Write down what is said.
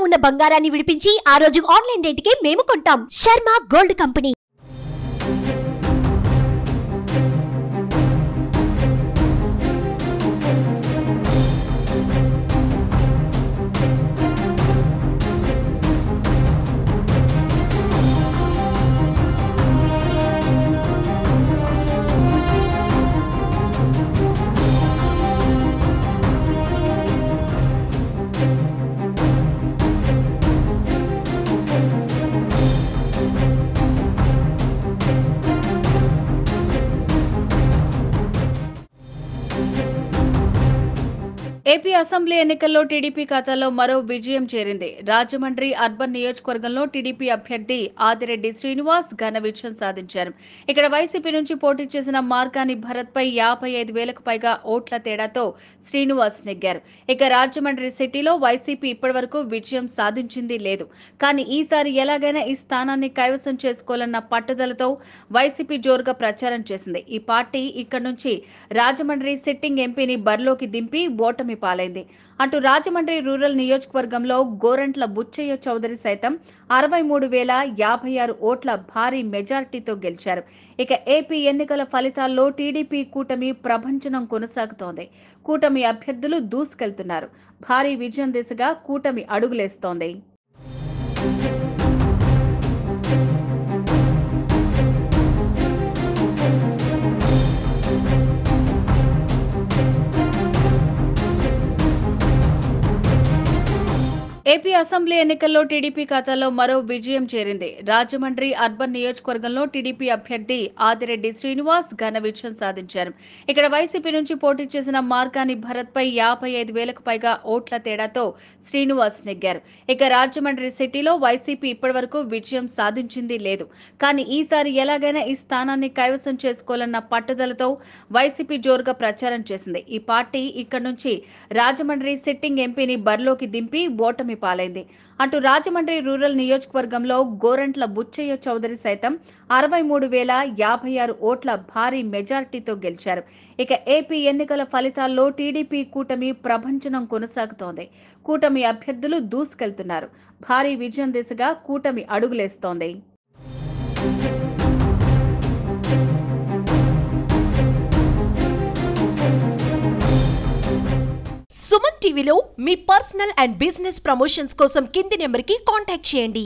ఉన్న బంగారాన్ని విడిపించి ఆ రోజు ఆన్లైన్ రేటుకే మేము కొంటాం. Sharma gold company. AP assembly ఎన్నికల్లో టీడీపీ ఖాతాలో మరో విజయం చేరింది. రాజమండ్రి అర్బన్ నియోజకవర్గంలో టీడీపీ అభ్యర్థి ఆదిరెడ్డి శ్రీనివాస్ ఘన విజయం సాధించారు. ఇక్కడ వైసీపీ నుంచి పోటీ చేసిన మార్గాని భరత్ పై 55,000కు పైగా ఓట్ల తేడాతో శ్రీనివాస్ నెగ్గారు. ఇక రాజమండ్రి సిటీలో వైసీపీ ఇప్పటివరకు విజయం సాధించింది లేదు. కానీ ఈసారి ఎలాగైనా ఈ స్థానాన్ని కైవసం చేసుకోవాలన్న పట్టుదలతో వైసీపీ జోరుగా ప్రచారం చేసింది. ఈ పార్టీ ఇక్కడి నుంచి రాజమండ్రి సిట్టింగ్ ఎంపీని బరిలోకి దింపి ఓటమి పాలైంది. అటు రాజమండ్రి రూరల్ నియోజకవర్గంలో గోరంట్ల బుచ్చయ్య చౌదరి సైతం 63,056 ఓట్ల భారీ మెజార్టీతో గెలిచారు. ఇక ఏపీ ఎన్నికల ఫలితాల్లో టీడీపీ కూటమి ప్రభంజనం కొనసాగుతోంది. కూటమి అభ్యర్థులు దూసుకెళ్తున్నారు. భారీ విజయం దిశగా కూటమి అడుగులేస్తోంది. ఏపీ అసెంబ్లీ ఎన్నికల్లో టీడీపీ ఖాతాలో మరో విజయం చేరింది. రాజమండ్రి అర్బన్ నియోజకవర్గంలో టీడీపీ అభ్యర్థి ఆదిరెడ్డి శ్రీనివాస్ ఘన విజయం సాధించారు. ఇక్కడ వైసీపీ నుంచి పోటీ చేసిన మార్గాని భరత్ పై 55,000కు పైగా ఓట్ల తేడాతో శ్రీనివాస్ నెగ్గారు. ఇక రాజమండ్రి సిటీలో వైసీపీ ఇప్పటివరకు విజయం సాధించింది లేదు. కానీ ఈసారి ఎలాగైనా ఈ స్థానాన్ని కైవసం చేసుకోవాలన్న పట్టుదలతో వైసీపీ జోరుగా ప్రచారం చేసింది. ఈ పార్టీ ఇక్కడి నుంచి రాజమండ్రి సిట్టింగ్ ఎంపీని బరిలోకి దింపి ఓటమి పాలైంది. అటు రాజమండ్రి రూరల్ నియోజకవర్గంలో గోరంట్ల బుచ్చయ్య చౌదరి సైతం 63,056 ఓట్ల భారీ మెజార్టీతో గెలిచారు. ఇక ఏపీ ఎన్నికల ఫలితాల్లో టీడీపీ కూటమి ప్రభంజనం కొనసాగుతోంది. కూటమి అభ్యర్థులు దూసుకెళ్తున్నారు. భారీ విజయం దిశగా కూటమి అడుగులేస్తోంది. సుమన్ టీవీలో మీ పర్సనల్ అండ్ బిజినెస్ ప్రమోషన్స్ కోసం కింది నెంబర్కి కాంటాక్ట్ చేయండి.